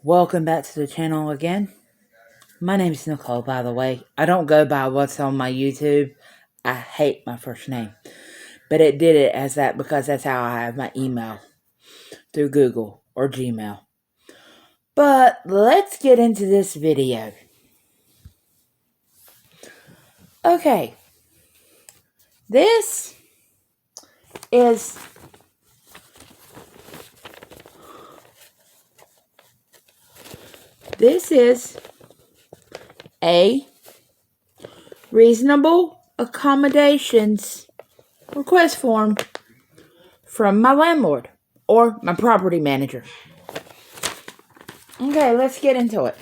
Welcome back to the channel again. My name is Nicole, by the way. I don't go by what's on my YouTube. I hate my first name. But it did it as that because that's how I have my email. Through Google or Gmail. But let's get into this video. Okay. This is a reasonable accommodations request form from my landlord or my property manager. Okay, let's get into it.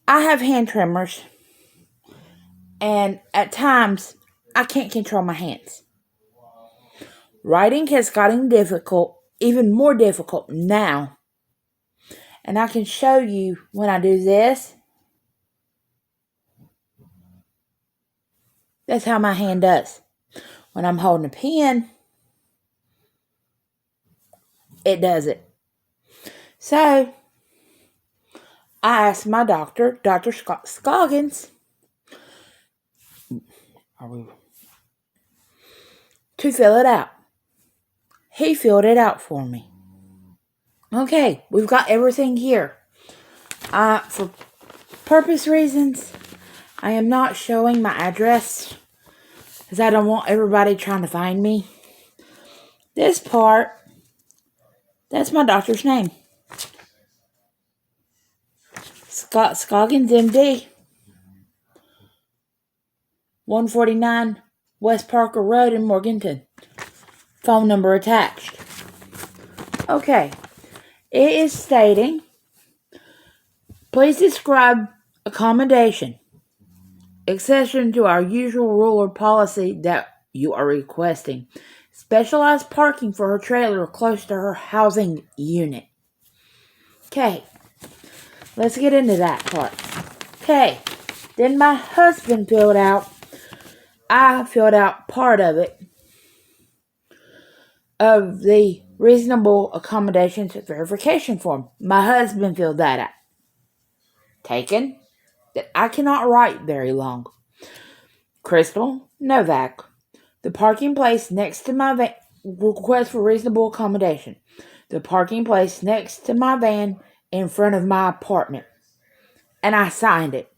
I have hand tremors, and at times I can't control my hands. Writing has gotten difficult, even more difficult now. And I can show you when I do this. That's how my hand does. When I'm holding a pen, it does it. So, I asked my doctor, Dr. Scoggins, to fill it out. He filled it out for me. Okay, we've got everything here. For purpose reasons, I am not showing my address because I don't want everybody trying to find me. This part, that's my doctor's name. Scott Scoggins, MD. 149 West Parker Road in Morganton. Phone number attached. Okay. It is stating, please describe accommodation, exception to our usual rule or policy that you are requesting. Specialized parking for her trailer close to her housing unit. Okay. Let's get into that part. Okay. Then my husband filled out. I filled out part of it. Of the reasonable accommodations verification form. My husband filled that out. Taken. That I cannot write very long. Crystal Novak. The parking place next to my van. Request for reasonable accommodation. The parking place next to my van in front of my apartment. And I signed it.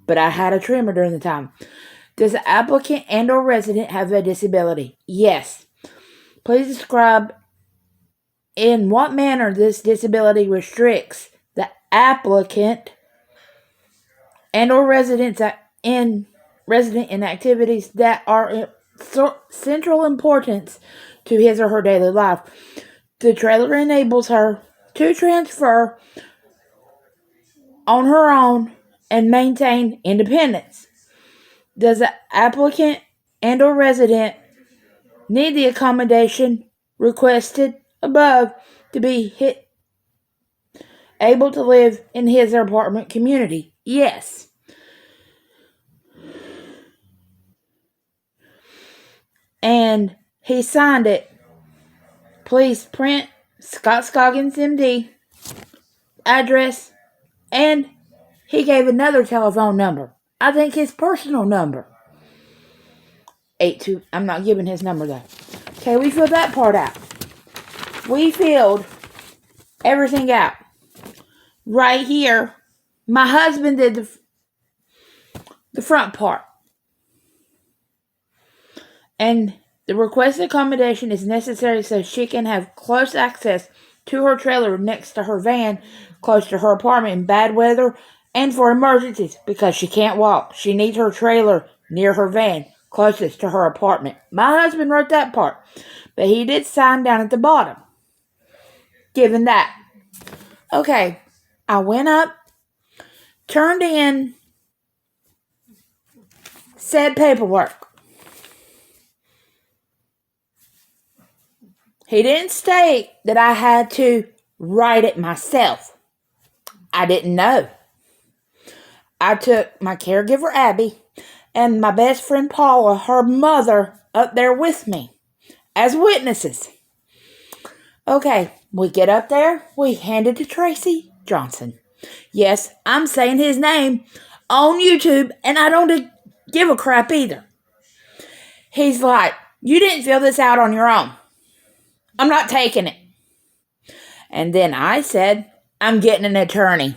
But I had a tremor during the time. Does the applicant and or resident have a disability? Yes. Please describe in what manner this disability restricts the applicant and or resident in activities that are of central importance to his or her daily life. The trailer enables her to transfer on her own and maintain independence. Does the applicant and or resident need the accommodation requested above to be able to live in his apartment community? Yes. And he signed it. Please print Scott Scoggins, MD, address, and he gave another telephone number. I think his personal number. 82. I'm not giving his number though. Okay, we filled that part out. We filled everything out. Right here, my husband did the front part. And the requested accommodation is necessary so she can have close access to her trailer next to her van, close to her apartment in bad weather, and for emergencies because she can't walk. She needs her trailer near her van, closest to her apartment. My husband wrote that part, but he did sign down at the bottom, given that. Okay, I went up, turned in said paperwork. He didn't state that I had to write it myself. I didn't know. I took my caregiver, Abby, and my best friend, Paula, her mother, up there with me as witnesses. Okay, we get up there. We hand it to Tracy. Johnson. Yes, I'm saying his name on YouTube, and I don't give a crap either. He's like, you didn't fill this out on your own. I'm not taking it. And then I said, I'm getting an attorney.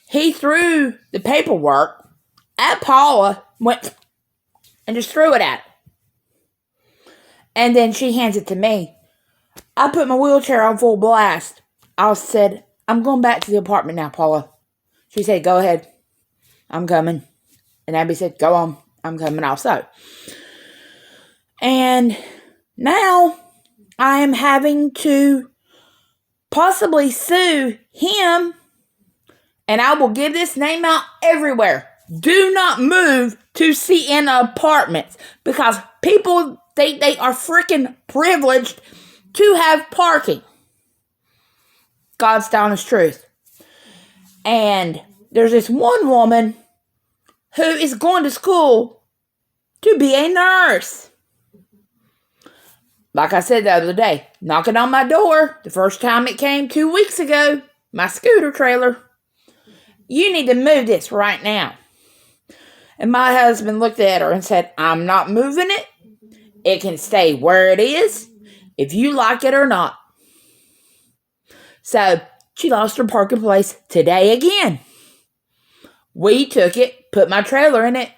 He threw the paperwork at Paula, went and just threw it at her. And then she hands it to me. I put my wheelchair on full blast. I said, I'm going back to the apartment now, Paula. She said, go ahead. I'm coming. And Abby said, go on. I'm coming also. And now I am having to possibly sue him. And I will give this name out everywhere. Do not move to CN apartments. Because people, they are freaking privileged to have parking. God's honest truth. And there's this one woman who is going to school to be a nurse. Like I said the other day, knocking on my door, the first time it came 2 weeks ago, my scooter trailer. You need to move this right now. And my husband looked at her and said, I'm not moving it. It can stay where it is, if you like it or not. So, she lost her parking place today again. We took it, put my trailer in it,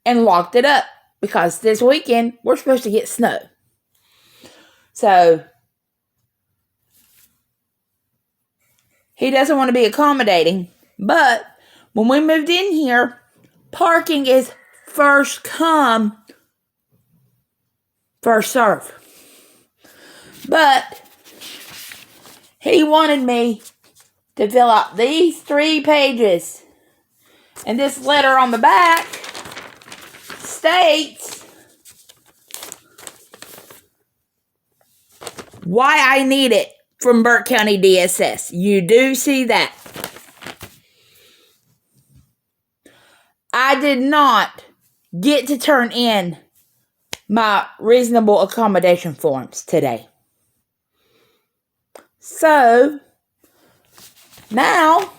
and locked it up. Because this weekend, we're supposed to get snow. So, he doesn't want to be accommodating. But, when we moved in here, parking is first come, first serve. But, he wanted me to fill out these 3 pages. And this letter on the back states why I need it from Burke County DSS. You do see that. I did not get to turn in my reasonable accommodation forms today. So, now,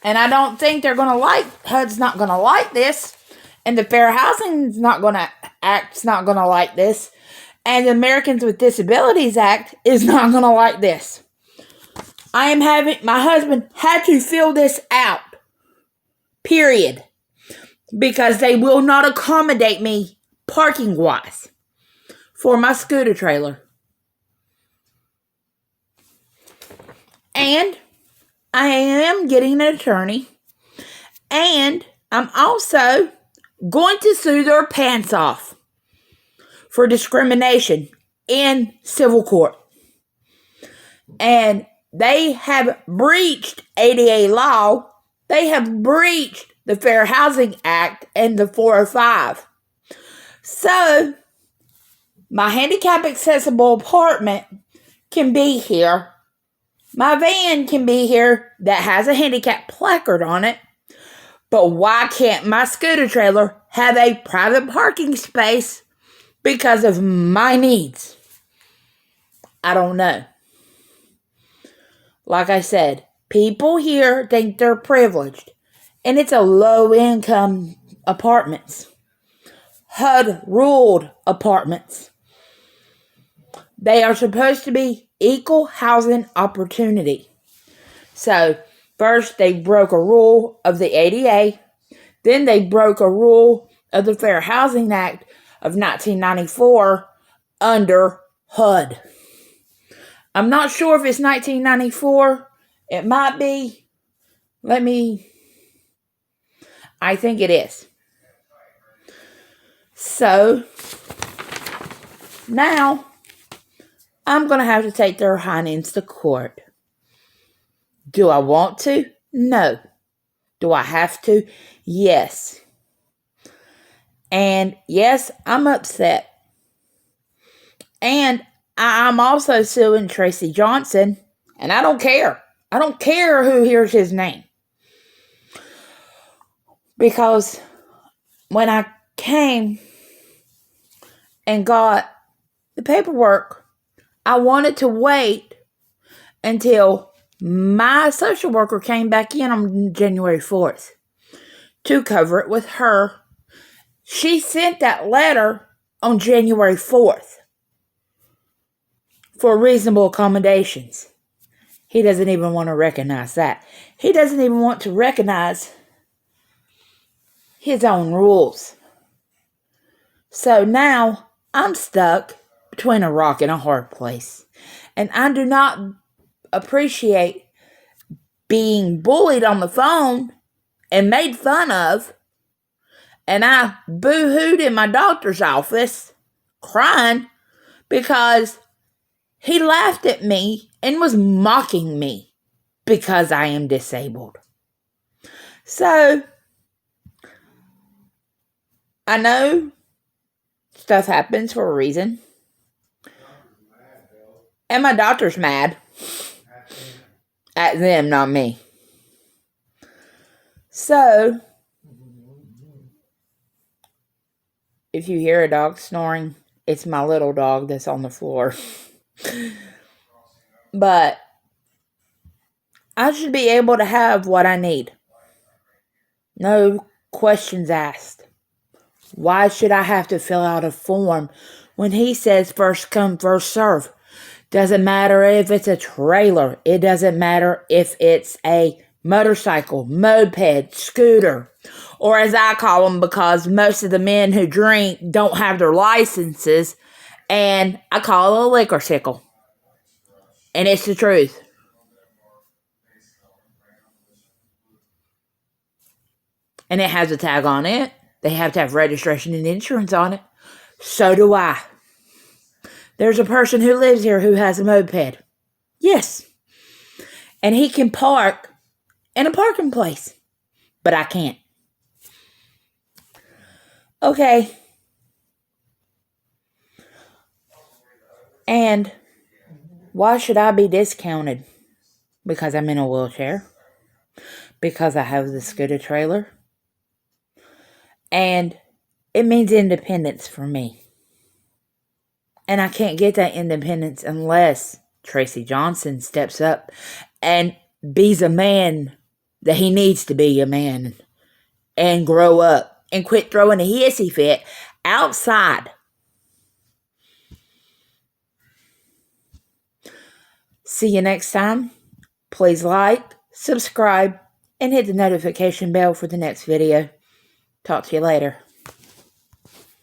and I don't think HUD's not going to like this, and the Fair Housing Act's not going to like this, and the Americans with Disabilities Act is not going to like this. My husband had to fill this out, period, because they will not accommodate me parking-wise for my scooter trailer. And I am getting an attorney. And I'm also going to sue their pants off for discrimination in civil court. And they have breached ADA law. They have breached the Fair Housing Act and the 405. So, my handicap accessible apartment can be here. My van can be here that has a handicap placard on it. But why can't my scooter trailer have a private parking space because of my needs? I don't know. Like I said, people here think they're privileged. And it's a low-income apartments. HUD-ruled apartments. They are supposed to be equal housing opportunity. So, first they broke a rule of the ADA. Then they broke a rule of the Fair Housing Act of 1994 under HUD. I'm not sure if it's 1994. It might be. I think it is. So, now, I'm going to have to take their hindings to court. Do I want to? No. Do I have to? Yes. And yes, I'm upset. And I'm also suing Tracy Johnson. And I don't care. I don't care who hears his name. Because when I came and got the paperwork, I wanted to wait until my social worker came back in on January 4th to cover it with her. She sent that letter on January 4th for reasonable accommodations. He doesn't even want to recognize that. He doesn't even want to recognize his own rules. So now I'm stuck between a rock and a hard place. And I do not appreciate being bullied on the phone and made fun of. And I boo-hooed in my doctor's office, crying, because he laughed at me and was mocking me because I am disabled. So, I know stuff happens for a reason. And my doctor's mad at them, not me. So, if you hear a dog snoring, it's my little dog that's on the floor. But I should be able to have what I need. No questions asked. Why should I have to fill out a form when he says first come, first serve? Doesn't matter if it's a trailer. It doesn't matter if it's a motorcycle, moped, scooter, or as I call them, because most of the men who drink don't have their licenses, and I call it a liquor sickle. And it's the truth. And it has a tag on it. They have to have registration and insurance on it. So do I. There's a person who lives here who has a moped. Yes. And he can park in a parking place. But I can't. Okay. And why should I be discounted? Because I'm in a wheelchair. Because I have the scooter trailer. And it means independence for me. And I can't get that independence unless Tracy Johnson steps up and be's a man that he needs to be a man. And grow up. And quit throwing a hissy fit outside. See you next time. Please like, subscribe, and hit the notification bell for the next video. Talk to you later.